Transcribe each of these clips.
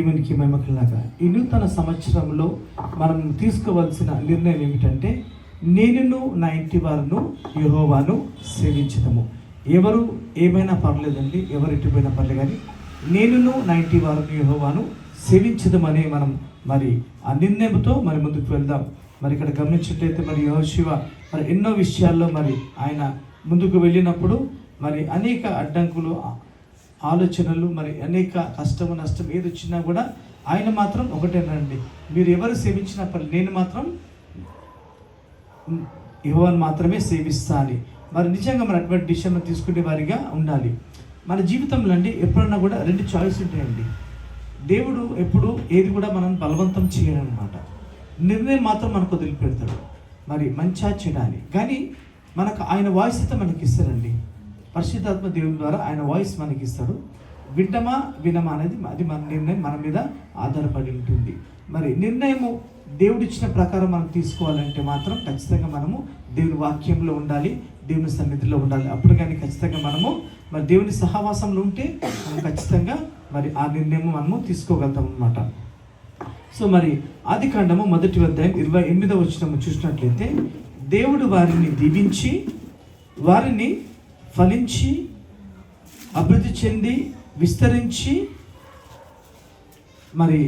దేవునికి మహిమకలాగా ఈ నూతన సంవత్సరంలో మనం తీసుకోవాల్సిన నిర్ణయం ఏమిటంటే, నేనును నా ఇంటి వారును యెహోవాను సేవించదము. ఎవరు ఏమైనా పర్లేదండి, ఎవరు ఎటుపోయినా పర్లేదు, కానీ నేనును నా ఇంటి వారును యెహోవాను సేవించదమని మనం మరి ఆ నిర్ణయంతో మరి ముందుకు వెళ్దాం. మరి ఇక్కడ గమనించినట్లయితే మరి యెహోషువ మరి ఎన్నో విషయాల్లో మరి ఆయన ముందుకు వెళ్ళినప్పుడు మరి అనేక అడ్డంకులు, ఆలోచనలు, మరి అనేక కష్టము నష్టం ఏది వచ్చినా కూడా ఆయన మాత్రం ఒకటేనండి, మీరు ఎవరు సేవించినా పర్లేదు, నేను మాత్రం యెహోవాను మాత్రమే సేవిస్తా అని. మరి నిజంగా మరి అటువంటి డిసిషన్ తీసుకునే వారిగా ఉండాలి. మన జీవితంలో అండి ఎప్పుడన్నా కూడా రెండు చాయిస్ ఉంటాయండి. దేవుడు ఎప్పుడు ఏది కూడా మనం బలవంతం చేయడనమాట, నిర్ణయం మాత్రం మనకు వదిలిపెడతాడు, మరి మంచా చెడా అని. కానీ మనకు ఆయన వాయిస్ అయితే మనకి ఇస్తాడండి. పరిశుద్ధాత్మ దేవుని ద్వారా ఆయన వాయిస్ మనకి ఇస్తాడు. వింటమా వినమా అనేది అది మన నిర్ణయం, మన మీద ఆధారపడి ఉంటుంది. మరి నిర్ణయము దేవుడు ఇచ్చిన ప్రకారం మనం తీసుకోవాలంటే మాత్రం ఖచ్చితంగా మనము దేవుని వాక్యంలో ఉండాలి, దేవుని సన్నిధిలో ఉండాలి. అప్పుడు కానీ ఖచ్చితంగా మనము మరి దేవుని సహవాసంలో ఉంటే మనం ఖచ్చితంగా మరి ఆ నిర్ణయం మనము తీసుకోగలుగుతాం అన్నమాట. సో మరి ఆదికాండము 1వ అధ్యాయం 28వ వచనము చూసినట్లయితే, దేవుడు వారిని దీవించి వారిని ఫలించి అభివృద్ధి చెంది విస్తరించి మరి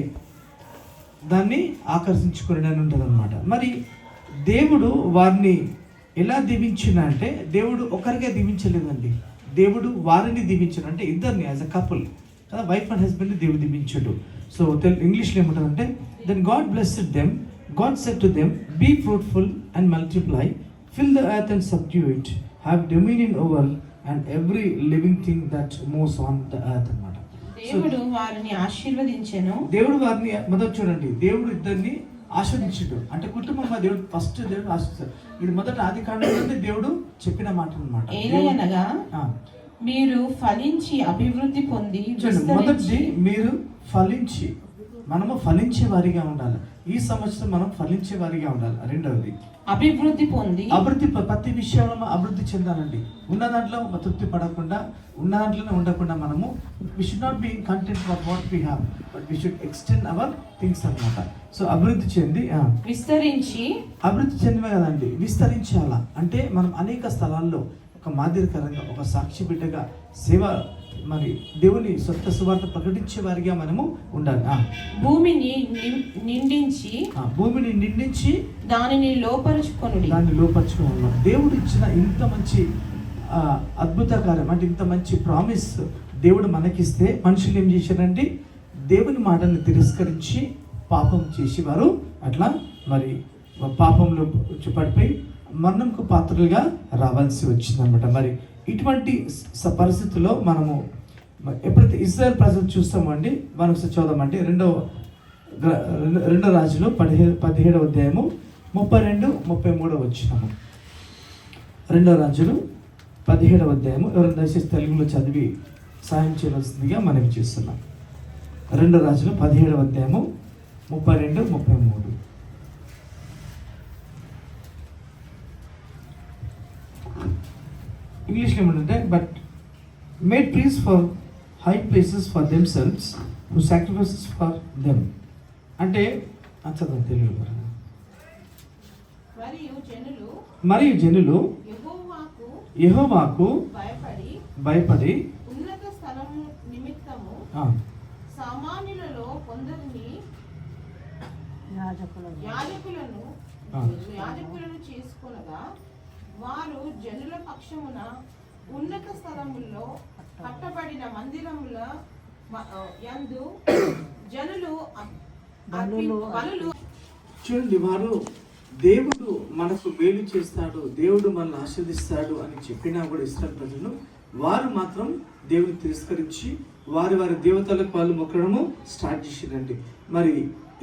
దాన్ని ఆకర్షించుకుని ఉంటుంది అనమాట. మరి దేవుడు వారిని ఎలా దీవించిన అంటే, దేవుడు ఒకరిగా దీవించలేదండి, దేవుడు వారిని దీవించాడు. అంటే ఇద్దరిని, యాజ్ అ కపుల్ కదా, వైఫ్ అండ్ హస్బెండ్ని దేవుడు దీవించాడు. సో ఇంగ్లీష్లో ఏముంటుందంటే, then God blessed them, God said to them, be fruitful and multiply, fill the earth and subdue it, have dominion over and every living thing that moves on the earth అన్నమాట. దేవుడు వారిని ఆశీర్వదించెను. దేవుడు వారిని మొదట చూడండి, దేవుడు ఇద్దరిని ఆశీర్వదించాడు. అంటే కుటుంబం దేవుడు ఫస్ట్ దేవుడు ఆశీర్వదించాడు. ఇది మొదట ఆదికాండంలోనే దేవుడు చెప్పిన మాట అన్నమాట. ఏలయనగా మీరు ఫలించి అభివృద్ధి పొంది, మొదటిది మీరు ఫలించి, మనము ఫలించే వారిగా ఉండాలి. ఈ సంవత్సరం మనం ఫలించే వారిగా ఉండాలి. రెండవది అభివృద్ధి పొంది, ప్రతి విషయంలో అభివృద్ధి చెందాలండి. ఉన్న దాంట్లో తృప్తి పడకుండా, ఉన్న దాంట్లోనే ఉండకుండా మనము we should not be content for what we have, but we should extend our things అన్నమాట. సో అభివృద్ధి చెంది విస్తరించి, అభివృద్ధి చెందిమే కదండి, విస్తరించాలా అంటే మనం అనేక స్థలాల్లో ఒక మాదిరికరంగా, ఒక సాక్షి బిడ్డగా సేవ, మరి దేవుని సొంత సువార్త ప్రకటించే వారిగా మనము ఉండాలి. భూమిని నిండించి దానిని లోపరుచుకొనుడి. దేవుడు ఇచ్చిన ఇంత మంచి అద్భుత కార్యం, అంటే ఇంత మంచి ప్రామిస్ దేవుడు మనకిస్తే మనుషులు ఏం చేశారండి, దేవుని మాటల్ని తిరస్కరించి పాపం చేసేవారు. అట్లా మరి పాపంలో పడిపోయి మరణంకు పాత్రలుగా రావాల్సి వచ్చిందనమాట. మరి ఇటువంటి పరిస్థితుల్లో మనము ఎప్పుడైతే ఇజ్రాయెల్ ప్రజలు చూస్తామండి, మనం చదువుదామండి. రెండో రాజులు 17వ అధ్యాయము 32-33 వచ్చినాము. రెండో రాజులు 17వ అధ్యాయము, ఎవరైనా దయచేసి తెలుగులో చదివి సాయం చేయవలసిందిగా మనవి చేస్తున్నాం. రెండో రాజులు 17వ అధ్యాయము 32-33. ఇంగ్లీష్లో ఏమంటే, but made priests for high places for themselves who sacrifices for them. అంటే చదువు తెలుగు. మరియు జనులు యెహోవాకు భయపడి ఉన్నత స్థలము నిమిత్తము సామాన్యులలో కొందరిని యాజకులను చేసుకొనగా, వారు జనుల పక్షమున ఉన్నత స్థలముల్లో కట్టబడిన మందిరముల యందు జనులు బలులు. చూడండి, వారు దేవుడు మనకు మేలు చేస్తాడు, దేవుడు మనల్ని ఆశీర్దిస్తాడు అని చెప్పినా కూడా ఇస్రాయేల్ ప్రజలు, వారు మాత్రం దేవుని తిరస్కరించి వారి దేవతలకు వాళ్ళు మొక్కడము స్టార్ట్ చేసిరండి. మరి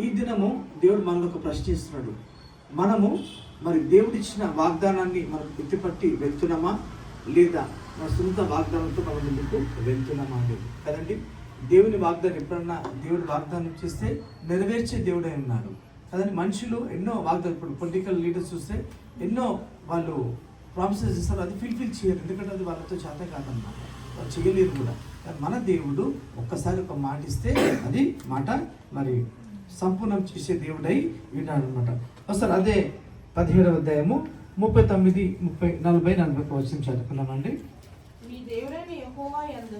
ఈ దినము దేవుడు మనలో ఒక ప్రశ్నిస్తున్నాడు, మనము మరి దేవుడు ఇచ్చిన వాగ్దానాన్ని మనం ఎత్తిపట్టి వెళ్తున్నామా లేదా మన సొంత వాగ్దానంతో మనం ముందుకు వెళ్తున్నామా అనేది కదండి. దేవుని వాగ్దానం ఎప్పుడన్నా దేవుడు వాగ్దానం చేస్తే నెరవేర్చే దేవుడే ఉన్నాడు కదండి. మనుషులు ఎన్నో వాగ్దానం, ఇప్పుడు పొలిటికల్ లీడర్స్ చూస్తే ఎన్నో వాళ్ళు ప్రామిసెస్ ఇస్తారు, అది ఫిల్ఫిల్ చేయరు, ఎందుకంటే అది వాళ్ళతో చేత కాదన్నమాట, వాళ్ళు చేయలేరు కూడా. మన దేవుడు ఒక్కసారి ఒక మాట ఇస్తే అది మాట మరి సంపూర్ణం చేసే దేవుడై విన్నాడు అనమాట. ఒకసారి అదే 17వ అధ్యాయము 39, 30, 40, 41 వచనం చదువుకున్నామండి. మీ దేవుడైన యెహోవా యందు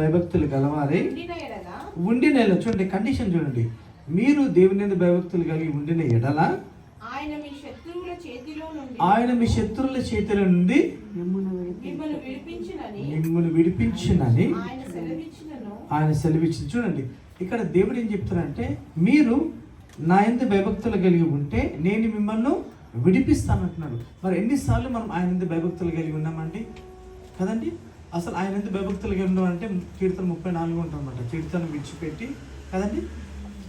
భయభక్తులు గలవారై ఉండిన ఎడల చూడండి, కండిషన్ చూడండి, మీరు దేవుని యందు భయభక్తులు కలిగి ఉండిన ఎడల ఆయన మీ శత్రువుల చేతిలో నుండి మిమ్మల్ని విడిపించినని ఆయన సెలవిచ్చి. చూడండి, ఇక్కడ దేవుడు ఏం చెప్తారంటే, మీరు నా యందు భయభక్తులు కలిగి ఉంటే నేను మిమ్మల్ని విడిపిస్తానంటున్నాడు. మరి ఎన్నిసార్లు మనం ఆయన యందు భయభక్తులు కలిగి ఉన్నామండి కదండి? అసలు ఆయన యందు భయభక్తులు కలిగి ఉన్నాం అంటే కీర్తన 34 ఉంటామన్నమాట. కీర్తన విడిచిపెట్టి కదండి,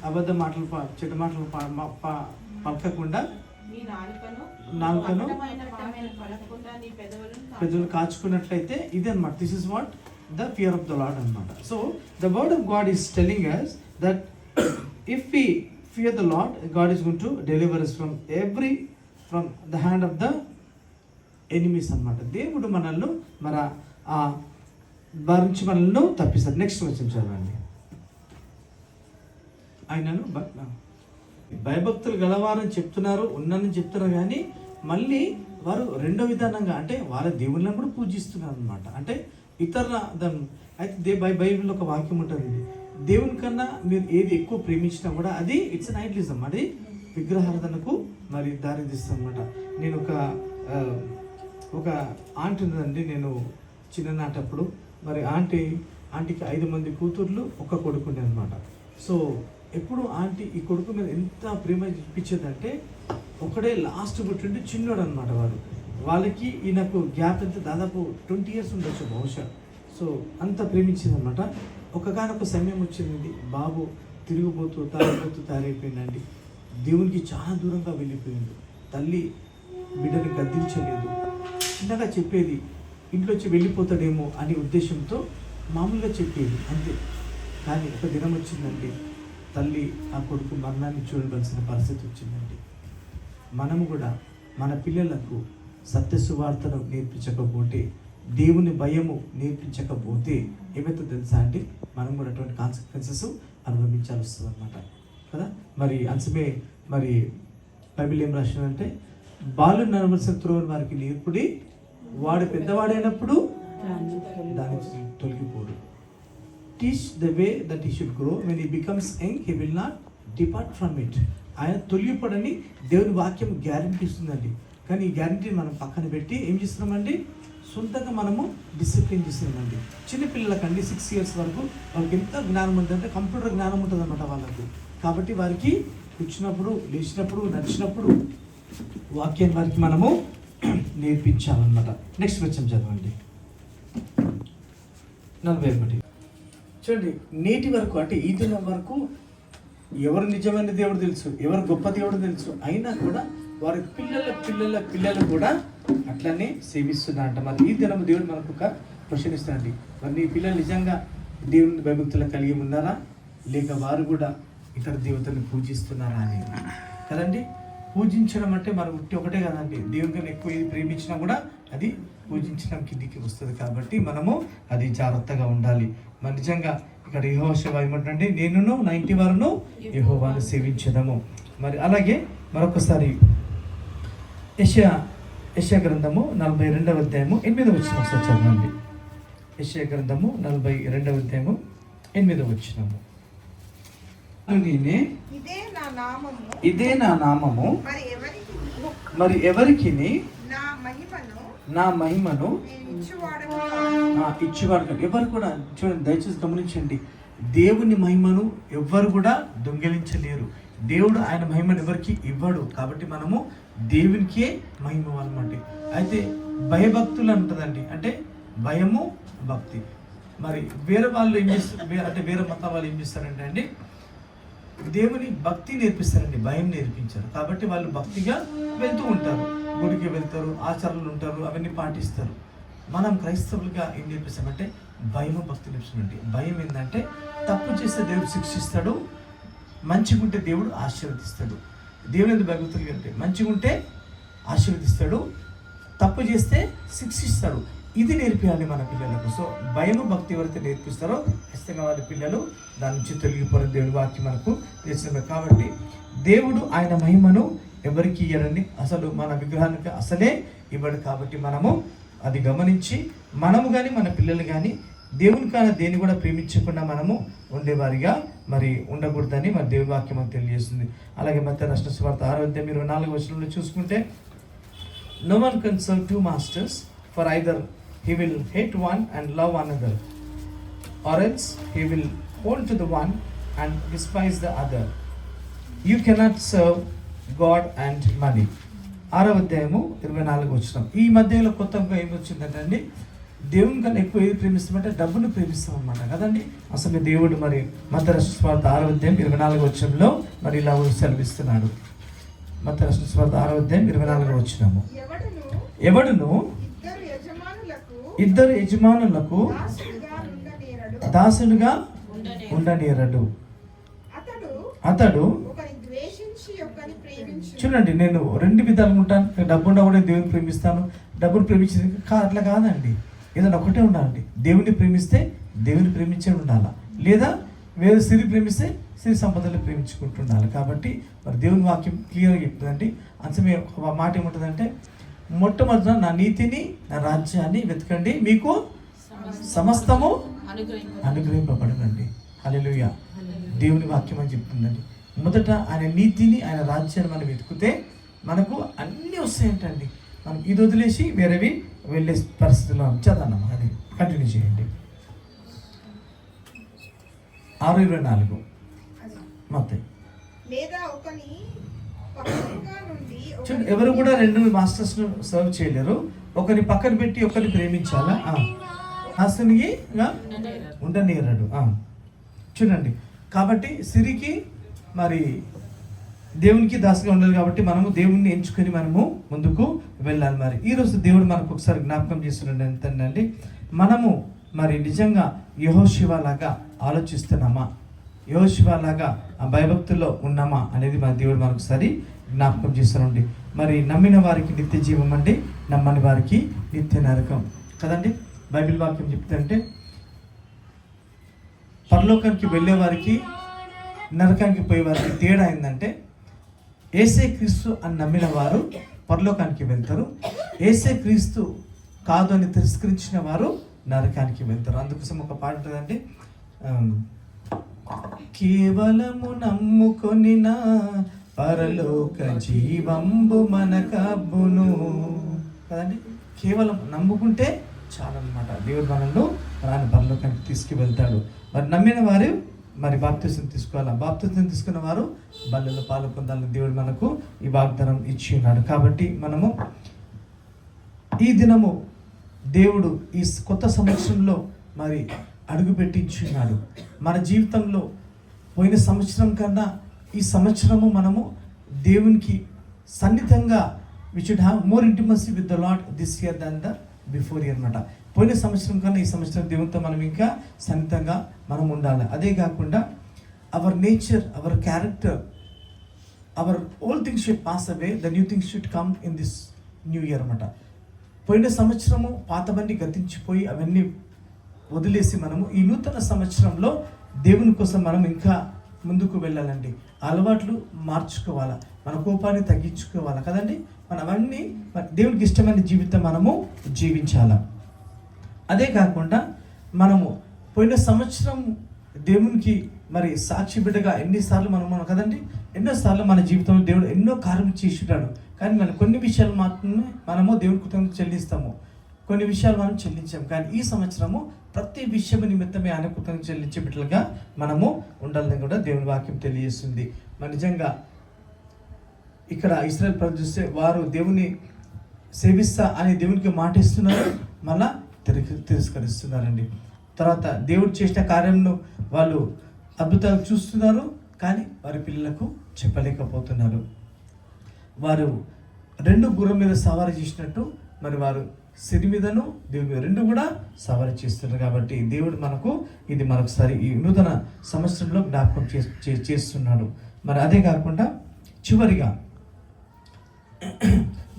అబద్ధ మాటలు చెడ్డ మాటలు పలకకుండా నాలుకను పెదవులు కాచుకున్నట్లయితే ఇది అనమాట. This is what the fear of the Lord అనమాట. So the word of God is telling us that if we fear the Lord, God is going to deliver us from the hand of the enemies అన్నమాట. దేవుడు మనల్ని భరించి మనల్ని తప్పిస్తాడు. Next వచ్చిన చదవండి. ఆయనను భయభక్తులు గలవారని చెప్తున్నారు, ఉన్నారని చెప్తున్నారు, కానీ మళ్ళీ వారు రెండో విధానంగా అంటే వాళ్ళ దేవుళ్ళని కూడా పూజిస్తున్నారు అనమాట. అంటే ఇతరుల అయితే బైబిల్లో ఒక వాక్యం ఉంటుంది, ఇది దేవుని కన్నా మీరు ఏది ఎక్కువ ప్రేమించినా కూడా అది ఇట్స్ అన్ ఐడలిజం, అది విగ్రహారాధనకు మరి దారి తీస్తుంది అనమాట. నేను ఒక ఆంటీ ఉందండి, నేను చిన్ననాటప్పుడు మరి ఆంటీకి 5 మంది కూతుర్లు, ఒక కొడుకుండే అనమాట. సో ఎప్పుడు ఆంటీ ఈ కొడుకు మీద ఎంత ప్రేమ చూపించేదంటే, ఒకడే లాస్ట్ పుట్టింటే చిన్నోడు అనమాట. వాళ్ళకి ఈయనకు గ్యాప్ ఎంత దాదాపు 20 years ఉండొచ్చు బహుశా. సో అంత ప్రేమించింది అనమాట. ఒకగానొక సమయం వచ్చిందండి, బాబు తిరిగిపోతూ తయారైపోయిందండి. దేవునికి చాలా దూరంగా వెళ్ళిపోయింది. తల్లి బిడ్డని గద్దించలేదు, చిన్నగా చెప్పేది, ఇంట్లో వచ్చి వెళ్ళిపోతాడేమో అనే ఉద్దేశంతో మామూలుగా చెప్పేది అంతే. కానీ ఒక దినం వచ్చిందండి, తల్లి ఆ కొడుకు మరణాన్ని చూడవలసిన పరిస్థితి వచ్చిందండి. మనము కూడా మన పిల్లలకు సత్య సువార్తను నేర్పించకపోతే, దేవుని భయము నేర్పించకపోతే ఏమైతే తెలుసా అండి, మనం కూడా అటువంటి కాన్సిక్వెన్సెస్ అనుభవించాల్సి వస్తుంది అనమాట కదా. మరి అంశమే మరి బైబిల్ ఏం రాసిందంటే, బాలు నడవలసిన త్రోవను వారికి నేర్పుడి, వాడు పెద్దవాడైనప్పుడు దాని తొలగిపోడు. Teach the way that he should grow, when he becomes young he will not depart from it. ఆయన తొలగిపోడని దేవుని వాక్యం గ్యారంటీ ఇస్తుందండి. కానీ ఈ గ్యారంటీని మనం పక్కన పెట్టి ఏం చేస్తున్నామండి, సొంతంగా మనము డిసిప్లిన్ చేస్తున్నామండి. చిన్నపిల్లలకండి 6 years వరకు వాళ్ళకి ఎంత జ్ఞానం ఉంటుందంటే కంప్యూటర్ జ్ఞానం ఉంటుంది అన్నమాట వాళ్ళకు. కాబట్టి వారికి కూర్చున్నప్పుడు, లేచినప్పుడు, నడిచినప్పుడు వాక్యాన్ని వారికి మనము నేర్పించాలన్నమాట. నెక్స్ట్ వచ్చాం చదవండి 41. చూడండి, నేటి వరకు అంటే ఈ దినం వరకు ఎవరు నిజమైన దేవుడు తెలుసు, ఎవరు గొప్ప దేవుడు తెలుసు, అయినా కూడా వారి పిల్లలు కూడా అట్లనే సేవిస్తున్నారంట. మరి ఈ దినం దేవుడు మనకు ఒక క్వశ్చన్ ఇస్తారండి, మరి నీ పిల్లలు నిజంగా దేవుని భయభక్తులు కలిగి ఉన్నారా, లేక వారు కూడా ఇతర దేవతలను పూజిస్తున్నారా అని కదండి. పూజించడం అంటే మనం ఒకటే కదండి, దేవుని కన్నా ఎక్కువ ఏది ప్రేమించినా కూడా అది పూజించడం కిందికి వస్తుంది. కాబట్టి మనము అది జాగ్రత్తగా ఉండాలి. మరి నిజంగా ఇక్కడ యెహోషువ ఏమంటే, నేనును నా ఇంటి వారును యెహోవాను సేవించదము. మరి అలాగే మరొకసారి యెషయా గ్రంథము 42వ అధ్యాయము 8వ వచనం ఒకసారి చదవండి. యెషయా గ్రంథము 42వ అధ్యాయము 8వ వచనము. ఇదే నా నామము, మరి ఎవరికి నా మహిమను ఇచ్చేవాడు. ఎవరు కూడా చూడండి, దయచేసి గమనించండి, దేవుని మహిమను ఎవ్వరు కూడా దొంగిలించలేరు. దేవుడు ఆయన మహిమను ఎవరికి ఇవ్వడు. కాబట్టి మనము దేవునికే మహిమ అన్నమాట. అయితే భయభక్తులు అంటుందండి, అంటే భయము భక్తి. మరి వేరే వాళ్ళు ఏం చేస్తారు అంటే వేరే మత వాళ్ళు ఏం చేస్తారంటే అండి, దేవుని భక్తి నేర్పిస్తారండి, భయం నేర్పించారు. కాబట్టి వాళ్ళు భక్తిగా వెళ్తూ ఉంటారు, గుడికి వెళ్తారు, ఆచారాలు ఉంటారు, అవన్నీ పాటిస్తారు. మనం క్రైస్తవులుగా ఏం నేర్పిస్తామంటే భయము భక్తి నేర్పిస్తామండి. భయం ఏంటంటే తప్పు చేస్తే దేవుడు శిక్షిస్తాడు, మంచిగా ఉంటే దేవుడు ఆశీర్వదిస్తాడు. దేవుని ఎందుకు భయభక్తులు అంటే మంచిగా ఉంటే ఆశీర్వదిస్తాడు, తప్పు చేస్తే శిక్షిస్తాడు. ఇది నేర్పించాలి మన పిల్లలకు. సో భయము భక్తి ఎవరైతే నేర్పిస్తారో ఖచ్చితంగా వాళ్ళ పిల్లలు దాని నుంచి తొలగిపోయిన దేవుడి వాక్యం మనకు తెలిసింది. కాబట్టి దేవుడు ఆయన మహిమను ఎవరికి ఇయ్యడండి, అసలు మన విగ్రహానికి అసలే ఇవ్వడు. కాబట్టి మనము అది గమనించి మనము కానీ మన పిల్లలు కానీ దేవుని కానీ దేన్ని కూడా ప్రేమించకుండా మనము ఉండేవారిగా మరి ఉండకూడదని మరి దేవుడి వాక్యం మనకు తెలియజేస్తుంది. అలాగే మత్తయి రాసిన సువార్త 6:24 వచనంలో చూసుకుంటే, no one can serve two masters, for either he will hate one and love another, or else he will hold to the one and despise the other. You cannot serve God and money. 6:24 వచనం. ఈ మధ్యలో కొత్తగా ఏమొచ్చిందంటే అండి, దేవుని కన్నా ఎక్కువ ఏది ప్రేమిస్తామంటే డబ్బును ప్రేమిస్తాం అన్నమాట కదండి. అసలు దేవుడు మరి మత్తయి రాసిన సువార్త 6:24 వచనంలో మరి ఇలా సెలవిస్తున్నాడు. మత్తయి రాసిన సువార్త 6:24 వచనము, ఎవడును ఇద్దరు యజమానులకు దాసుడుగా ఉండనేరడు. అతడు చూడండి, నేను రెండు విధాలుగా ఉంటాను. డబ్బు ఉన్నా కూడా దేవుని ప్రేమిస్తాను, డబ్బును ప్రేమించేది అట్లా కాదండి. ఏదైనా ఒకటే ఉండాలండి. దేవుని ప్రేమిస్తే దేవుని ప్రేమించే ఉండాలా, లేదా వేరే సిరి ప్రేమిస్తే సిరి సంపదలు ప్రేమించుకుంటుండాలి. కాబట్టి మరి దేవుని వాక్యం క్లియర్గా చెప్తుందండి. అంతమే ఒక మాట ఏముంటుందంటే, మొట్టమొదట నా నీతిని నా రాజ్యాన్ని వెతకండి, మీకు సమస్తము అనుగ్రహింపబడునండి. హల్లెలూయా. దేవుని వాక్యం అని చెప్తుందండి. మొదట ఆయన నీతిని ఆయన రాజ్యాన్ని మనం వెతుకుతే మనకు అన్నీ వస్తాయంటండి. మనం ఇది వదిలేసి వేరేవి వెళ్ళే పరిస్థితుల్లో చదవనమ్మా. అది కంటిన్యూ చేయండి. 6:24 మత్తయి. చూడండి, ఎవరు కూడా రెండు మాస్టర్స్ను సర్వ్ చేయలేరు. ఒకరిని పక్కన పెట్టి ఒకరిని ప్రేమించాలా, దాసునిగా ఉండనేరడు. చూడండి, కాబట్టి సిరికి మరి దేవునికి దాసుగా ఉండాలి. కాబట్టి మనము దేవుణ్ణి ఎంచుకొని మనము ముందుకు వెళ్ళాలి. మరి ఈరోజు దేవుడు మనకు ఒకసారి జ్ఞాపకం చేస్తున్నాడు ఎంతండి, మనము మరి నిజంగా యెహోషువ లాగా ఆలోచిస్తున్నామా, యెహోషువ లాగా ఆ భయభక్తుల్లో ఉన్నామా అనేది మన దేవుడు మనకు ఒకసారి జ్ఞాపకం చేస్తానండి. మరి నమ్మిన వారికి నిత్య జీవం అండి, నమ్మని వారికి నిత్య నరకం కదండి. బైబిల్ వాక్యం చెప్తుంటే పరలోకానికి వెళ్ళే వారికి నరకానికి పోయే వారికి తేడా ఏంటంటే, యేసే క్రీస్తు అని నమ్మిన వారు పరలోకానికి వెళ్తారు, యేసే క్రీస్తు కాదు అని తిరస్కరించిన వారు నరకానికి వెళ్తారు. అందుకోసం ఒక పాట ఉంటుందండి, కేవలము నమ్ముకొని నా పరలోక జీవంబు మనకబ్బును కదండి. కేవలం నమ్ముకుంటే చాలన్నమాట, దేవుడు మనల్ని రాని పరలోకానికి తీసుకువెళ్తాడు. మరి నమ్మిన వారు మరి బాప్తిసం తీసుకోవాలా, బాప్తిసం తీసుకున్న వారు బల్లెలో పాలు పొందాలని దేవుడు మనకు ఈ వాగ్దానం ఇచ్చి ఉన్నాడు. కాబట్టి మనము ఈ దినము దేవుడు ఈ కొత్త సంవత్సరంలో మరి అడుగు పెట్టించున్నాడు. మన జీవితంలో పోయిన సంవత్సరం కన్నా ఈ సంవత్సరము మనము దేవునికి సన్నిహితంగా we should have more intimacy with the Lord this year than the before year అన్నమాట. పోయిన సంవత్సరం కన్నా ఈ సంవత్సరం దేవునితో మనం ఇంకా సన్నిహితంగా మనం ఉండాలి. అదే కాకుండా hour nature, our character, hour old things should pass away, the new things should come in this new year అన్నమాట. పోయిన సంవత్సరము పాతవన్నీ గతించిపోయి అవన్నీ వదిలేసి మనము ఈ నూతన సంవత్సరంలో దేవుని కోసం మనం ఇంకా ముందుకు వెళ్ళాలండి. అలవాట్లు మార్చుకోవాలా, మన కోపాన్ని తగ్గించుకోవాలా కదండి. మనం అవన్నీ దేవునికి ఇష్టమైన జీవితం మనము జీవించాలా. అదే కాకుండా మనము పోయిన సంవత్సరం దేవునికి మరి సాక్షి బిడ్డగా ఎన్నిసార్లు మనం కదండి, ఎన్నోసార్లు మన జీవితంలో దేవుడు ఎన్నో కార్యం చేసినాడు. కానీ మనం కొన్ని విషయాలు మాత్రమే మనము దేవుడి కృతజ్ఞత చెల్లిస్తాము, కొన్ని విషయాలు మనం చెల్లించాము. కానీ ఈ సంవత్సరము ప్రతి విషయం నిమిత్తమే ఆయన కృతజ్ఞత చెల్లించే బిడ్డలుగా మనము ఉండాలని కూడా దేవుని వాక్యం తెలియజేస్తుంది. మరి నిజంగా ఇక్కడ ఇశ్రాయేల్ ప్రజలు చూస్తే వారు దేవుని సేవిస్తా అని దేవునికి మాట ఇస్తున్నారు, మళ్ళా తిరస్కరిస్తున్నారండి. తర్వాత దేవుడు చేసిన కార్యంను వాళ్ళు అద్భుతాలు చూస్తున్నారు, కానీ వారి పిల్లలకు చెప్పలేకపోతున్నారు. వారు రెండు గుర్రం మీద సవారీ చేసినట్టు మరి వారు సిరి మీదను దేవుని మీద రెండు కూడా సవారీ చేస్తున్నారు. కాబట్టి దేవుడు మనకు ఇది మరొకసారి ఈ నూతన సంవత్సరంలో జ్ఞాపకం చేస్తున్నాడు. మరి అదే కాకుండా చివరిగా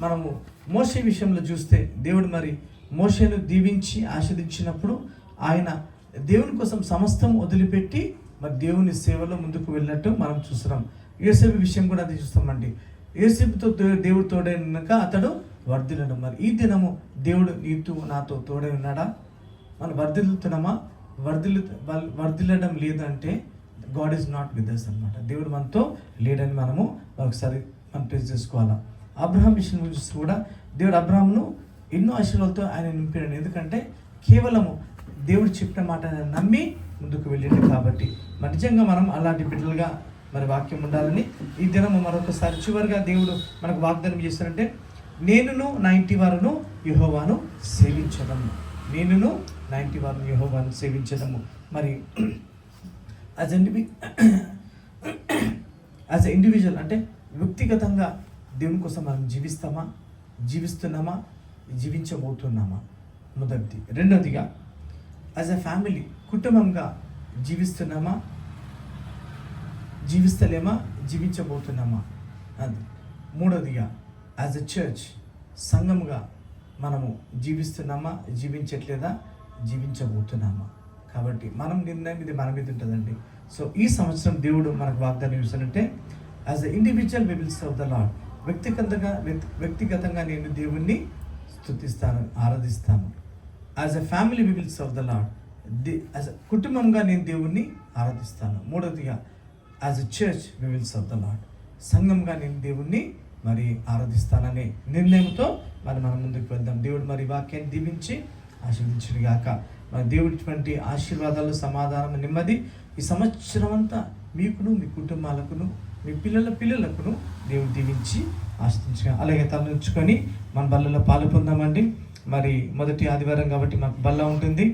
మనము మోషే విషయంలో చూస్తే దేవుడు మరి మోషేను దీవించి ఆశీర్వదించినప్పుడు ఆయన దేవుని కోసం సమస్తం వదిలిపెట్టి మరి దేవుని సేవలో ముందుకు వెళ్ళినట్టు మనం చూస్తున్నాం. యోసేపు విషయం కూడా అది చూస్తామండి. యోసేపుతో దేవుడు తోడై ఉన్నాక అతడు వర్ధిల్లడం. మరి ఈ దినము దేవుడు నీతో నాతో తోడై ఉన్నాడా? మనం వర్ధిల్లుతున్నామా? వర్ధిల్లడం లేదంటే God is not with us అనమాట. దేవుడు మనతో లేడని మనము ఒకసారి మనం టెస్ట్ చేసుకోవాలా. అబ్రహాం విషయం చూసి కూడా దేవుడు అబ్రహాంను ఎన్నో ఆశీర్వాదాలతో ఆయన నింపాడు. ఎందుకంటే కేవలము దేవుడు చెప్పిన మాట నమ్మి ముందుకు వెళ్ళింది కాబట్టి మరి నిజంగా మనం అలాంటి బిడ్డలుగా మరి వాక్యం ఉండాలని ఈ దినము మరొకసారి చివరిగా దేవుడు మనకు వాగ్దానం చేస్తారంటే, నేనును నా ఇంటి వారును యెహోవాను సేవించదము. నేనును నా ఇంటి వారును యెహోవాను సేవించదము. మరి యాజ్ ఎ ఇండివిజువల్ అంటే వ్యక్తిగతంగా దేవుని కోసం మనం జీవిస్తున్నామా, జీవించబోతున్నామా? మొదటిది. రెండవదిగా యాజ్ ఎ ఫ్యామిలీ, కుటుంబంగా జీవిస్తలేమా, జీవించబోతున్నామా? అది. మూడవదిగా యాజ్ ఎ చర్చ్, సంఘముగా మనము జీవిస్తున్నామా, జీవించట్లేదా, జీవించబోతున్నామా? కాబట్టి మనం నిర్ణయం ఇది మన మీద ఉంటుందండి. సో ఈ సంవత్సరం దేవుడు మనకు వాగ్దానం ఇస్తానంటే, as a individual we will serve the Lord. వ్యక్తిగతంగా నేను దేవుణ్ణి స్తుతిస్తాను, ఆరాధిస్తాను. As a family we will serve the Lord. As a కుటుంబంగా నేను దేవుణ్ణి ఆరాధిస్తాను. మూడవదిగా as a church we will serve the Lord. సంఘంగా నేను దేవుణ్ణి మరి ఆరాధిస్తాననే నిర్ణయంతో మనం ముందుకు వెళ్దాం. దేవుడు మరి వాక్యాన్ని దీవించి ఆశీర్వదించును గాక. మరి దేవుడి ఆశీర్వాదాలు, సమాధానం, నెమ్మది ఈ సంవత్సరం అంతా మీకును, మీ కుటుంబాలకును, మీ పిల్లలకును దేవుడు దీవించి ఆశీర్వదించుగా. అలాగే తలనుంచుకొని మన బల్లలో పాలు పొందామండి. మరి మొదటి ఆదివారం కాబట్టి మాకు బల్ల ఉంటుంది.